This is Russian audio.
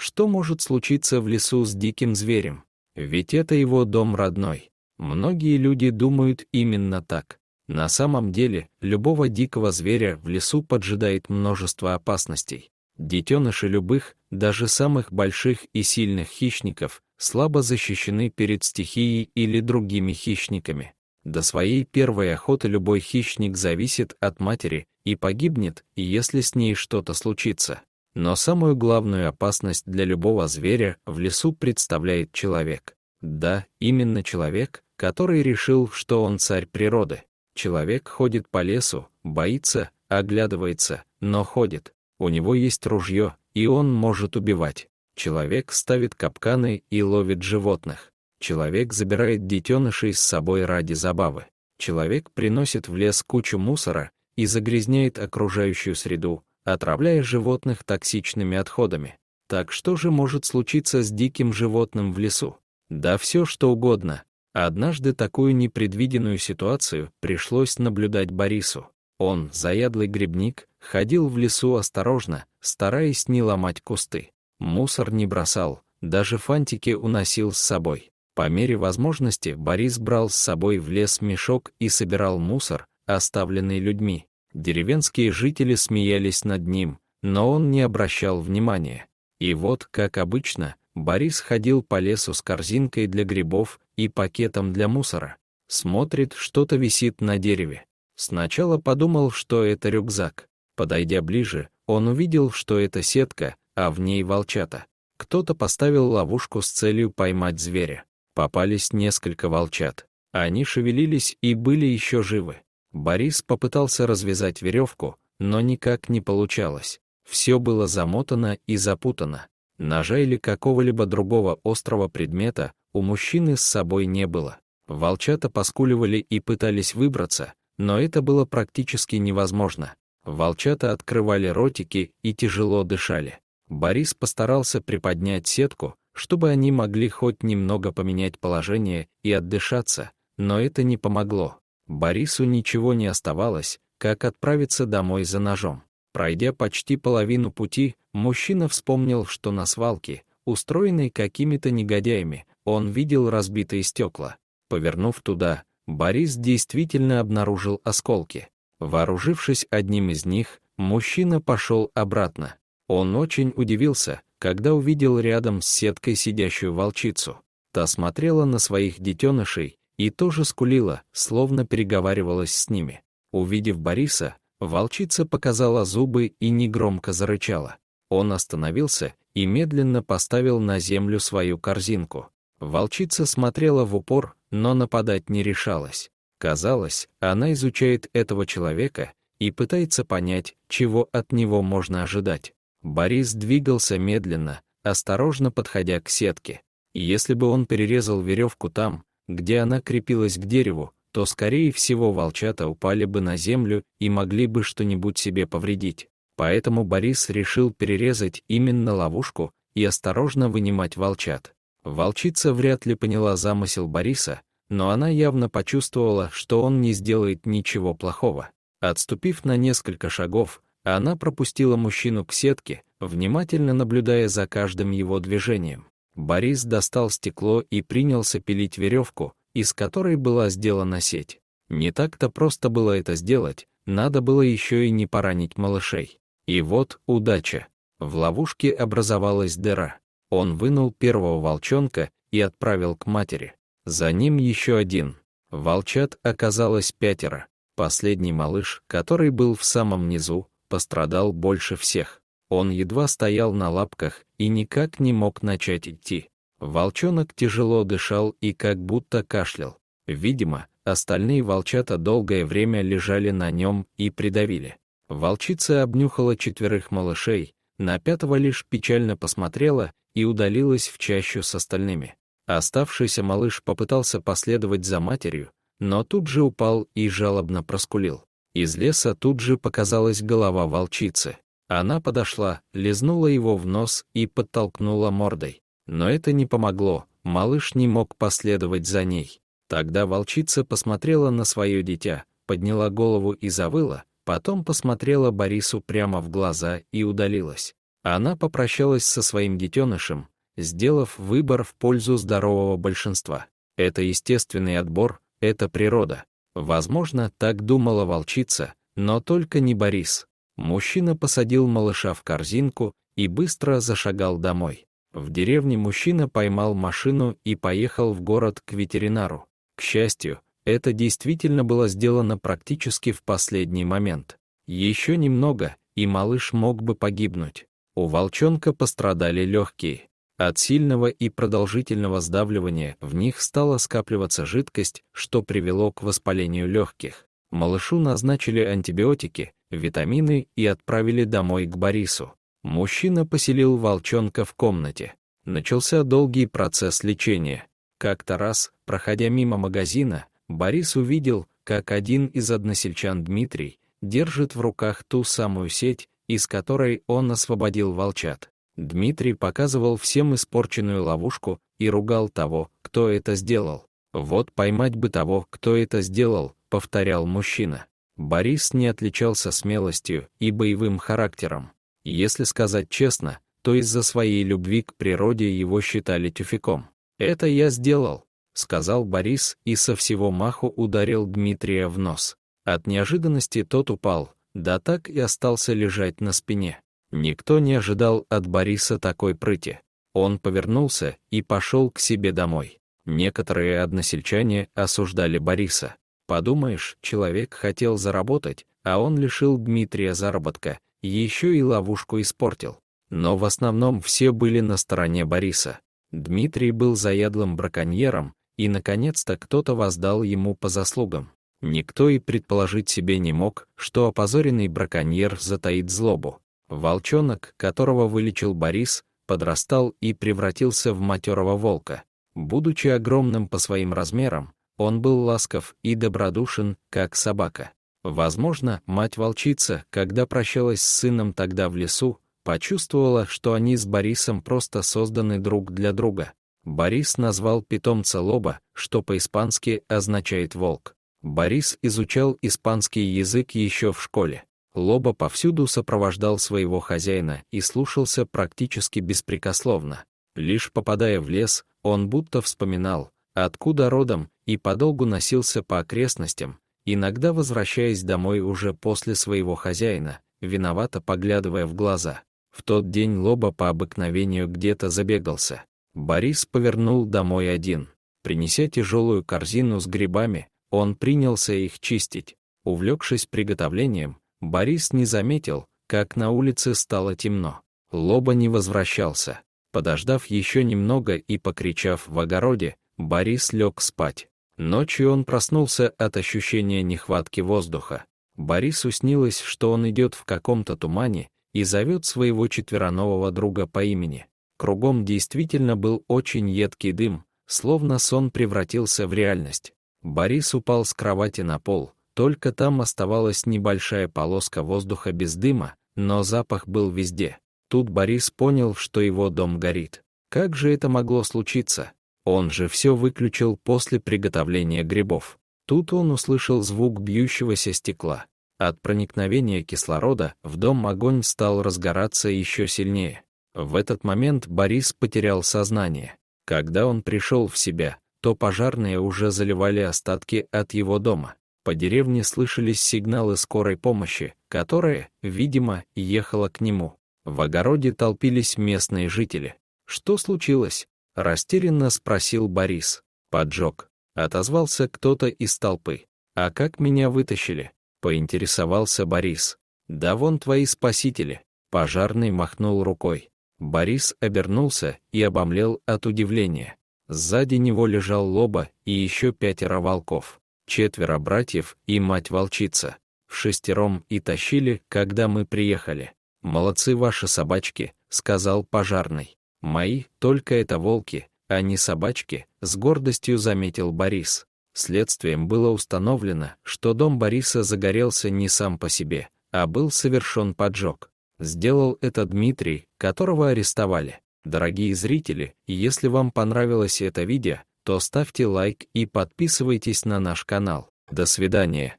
Что может случиться в лесу с диким зверем? Ведь это его дом родной. Многие люди думают именно так. На самом деле, любого дикого зверя в лесу поджидает множество опасностей. Детеныши любых, даже самых больших и сильных хищников, слабо защищены перед стихией или другими хищниками. До своей первой охоты любой хищник зависит от матери и погибнет, если с ней что-то случится. Но самую главную опасность для любого зверя в лесу представляет человек. Да, именно человек, который решил, что он царь природы. Человек ходит по лесу, боится, оглядывается, но ходит. У него есть ружье, и он может убивать. Человек ставит капканы и ловит животных. Человек забирает детенышей с собой ради забавы. Человек приносит в лес кучу мусора и загрязняет окружающую среду, отравляя животных токсичными отходами. Так что же может случиться с диким животным в лесу? Да все что угодно. Однажды такую непредвиденную ситуацию пришлось наблюдать Борису. Он, заядлый грибник, ходил в лесу осторожно, стараясь не ломать кусты. Мусор не бросал, даже фантики уносил с собой. По мере возможности Борис брал с собой в лес мешок и собирал мусор, оставленный людьми. Деревенские жители смеялись над ним, но он не обращал внимания. И вот, как обычно, Борис ходил по лесу с корзинкой для грибов и пакетом для мусора. Смотрит, что-то висит на дереве. Сначала подумал, что это рюкзак. Подойдя ближе, он увидел, что это сетка, а в ней волчата. Кто-то поставил ловушку с целью поймать зверя. Попались несколько волчат. Они шевелились и были еще живы. Борис попытался развязать веревку, но никак не получалось. Все было замотано и запутано. Ножа или какого-либо другого острого предмета у мужчины с собой не было. Волчата поскуливали и пытались выбраться, но это было практически невозможно. Волчата открывали ротики и тяжело дышали. Борис постарался приподнять сетку, чтобы они могли хоть немного поменять положение и отдышаться, но это не помогло. Борису ничего не оставалось, как отправиться домой за ножом. Пройдя почти половину пути, мужчина вспомнил, что на свалке, устроенной какими-то негодяями, он видел разбитые стекла. Повернув туда, Борис действительно обнаружил осколки. Вооружившись одним из них, мужчина пошел обратно. Он очень удивился, когда увидел рядом с сеткой сидящую волчицу. Та смотрела на своих детенышей и тоже скулила, словно переговаривалась с ними. Увидев Бориса, волчица показала зубы и негромко зарычала. Он остановился и медленно поставил на землю свою корзинку. Волчица смотрела в упор, но нападать не решалась. Казалось, она изучает этого человека и пытается понять, чего от него можно ожидать. Борис двигался медленно, осторожно подходя к сетке. Если бы он перерезал веревку там, где она крепилась к дереву, то, скорее всего, волчата упали бы на землю и могли бы что-нибудь себе повредить. Поэтому Борис решил перерезать именно ловушку и осторожно вынимать волчат. Волчица вряд ли поняла замысел Бориса, но она явно почувствовала, что он не сделает ничего плохого. Отступив на несколько шагов, она пропустила мужчину к сетке, внимательно наблюдая за каждым его движением. Борис достал стекло и принялся пилить веревку, из которой была сделана сеть. Не так-то просто было это сделать, надо было еще и не поранить малышей. И вот удача. В ловушке образовалась дыра. Он вынул первого волчонка и отправил к матери. За ним еще один. Волчат оказалось 5. Последний малыш, который был в самом низу, пострадал больше всех. Он едва стоял на лапках и никак не мог начать идти. Волчонок тяжело дышал и как будто кашлял. Видимо, остальные волчата долгое время лежали на нем и придавили. Волчица обнюхала 4 малышей, на 5-го лишь печально посмотрела и удалилась в чащу с остальными. Оставшийся малыш попытался последовать за матерью, но тут же упал и жалобно проскулил. Из леса тут же показалась голова волчицы. Она подошла, лизнула его в нос и подтолкнула мордой. Но это не помогло, малыш не мог последовать за ней. Тогда волчица посмотрела на свое дитя, подняла голову и завыла, потом посмотрела Борису прямо в глаза и удалилась. Она попрощалась со своим детенышем, сделав выбор в пользу здорового большинства. Это естественный отбор, это природа. Возможно, так думала волчица, но только не Борис. Мужчина посадил малыша в корзинку и быстро зашагал домой. В деревне мужчина поймал машину и поехал в город к ветеринару. К счастью, это действительно было сделано практически в последний момент. Еще немного, и малыш мог бы погибнуть. У волчонка пострадали легкие. От сильного и продолжительного сдавливания в них стала скапливаться жидкость, что привело к воспалению легких. Малышу назначили антибиотики, витамины и отправили домой к Борису. Мужчина поселил волчонка в комнате. Начался долгий процесс лечения. Как-то раз, проходя мимо магазина, Борис увидел, как один из односельчан, Дмитрий, держит в руках ту самую сеть, из которой он освободил волчат. Дмитрий показывал всем испорченную ловушку и ругал того, кто это сделал. «Вот поймать бы того, кто это сделал», — повторял мужчина. Борис не отличался смелостью и боевым характером. Если сказать честно, то из-за своей любви к природе его считали тюфяком. «Это я сделал», — сказал Борис и со всего маху ударил Дмитрия в нос. От неожиданности тот упал, да так и остался лежать на спине. Никто не ожидал от Бориса такой прыти. Он повернулся и пошел к себе домой. Некоторые односельчане осуждали Бориса. Подумаешь, человек хотел заработать, а он лишил Дмитрия заработка, еще и ловушку испортил. Но в основном все были на стороне Бориса. Дмитрий был заядлым браконьером, и наконец-то кто-то воздал ему по заслугам. Никто и предположить себе не мог, что опозоренный браконьер затаит злобу. Волчонок, которого вылечил Борис, подрастал и превратился в матерого волка. Будучи огромным по своим размерам, он был ласков и добродушен, как собака. Возможно, мать-волчица, когда прощалась с сыном тогда в лесу, почувствовала, что они с Борисом просто созданы друг для друга. Борис назвал питомца Лоба, что по-испански означает «волк». Борис изучал испанский язык еще в школе. Лоба повсюду сопровождал своего хозяина и слушался практически беспрекословно. Лишь попадая в лес, он будто вспоминал, откуда родом, и подолгу носился по окрестностям, иногда возвращаясь домой уже после своего хозяина, виновато поглядывая в глаза. В тот день Лоба по обыкновению где-то забегался. Борис повернул домой один. Принеся тяжелую корзину с грибами, он принялся их чистить. Увлекшись приготовлением, Борис не заметил, как на улице стало темно. Лоба не возвращался. Подождав еще немного и покричав в огороде, Борис лег спать. Ночью он проснулся от ощущения нехватки воздуха. Борису снилось, что он идет в каком-то тумане и зовет своего четвероногого друга по имени. Кругом действительно был очень едкий дым, словно сон превратился в реальность. Борис упал с кровати на пол, только там оставалась небольшая полоска воздуха без дыма, но запах был везде. Тут Борис понял, что его дом горит. Как же это могло случиться? Он же все выключил после приготовления грибов. Тут он услышал звук бьющегося стекла. От проникновения кислорода в дом огонь стал разгораться еще сильнее. В этот момент Борис потерял сознание. Когда он пришел в себя, то пожарные уже заливали остатки от его дома. По деревне слышались сигналы скорой помощи, которая, видимо, ехала к нему. В огороде толпились местные жители. «Что случилось?» — растерянно спросил Борис. «Поджог», — отозвался кто-то из толпы. «А как меня вытащили?» — поинтересовался Борис. «Да вон твои спасители», — пожарный махнул рукой. Борис обернулся и обомлел от удивления. Сзади него лежал Лоба и еще 5 волков. 4 братьев и мать-волчица. Вшестером и тащили, когда мы приехали. «Молодцы ваши собачки», — сказал пожарный. «Мои, только это волки, а не собачки», — с гордостью заметил Борис. Следствием было установлено, что дом Бориса загорелся не сам по себе, а был совершен поджог. Сделал это Дмитрий, которого арестовали. Дорогие зрители, если вам понравилось это видео, то ставьте лайк и подписывайтесь на наш канал. До свидания.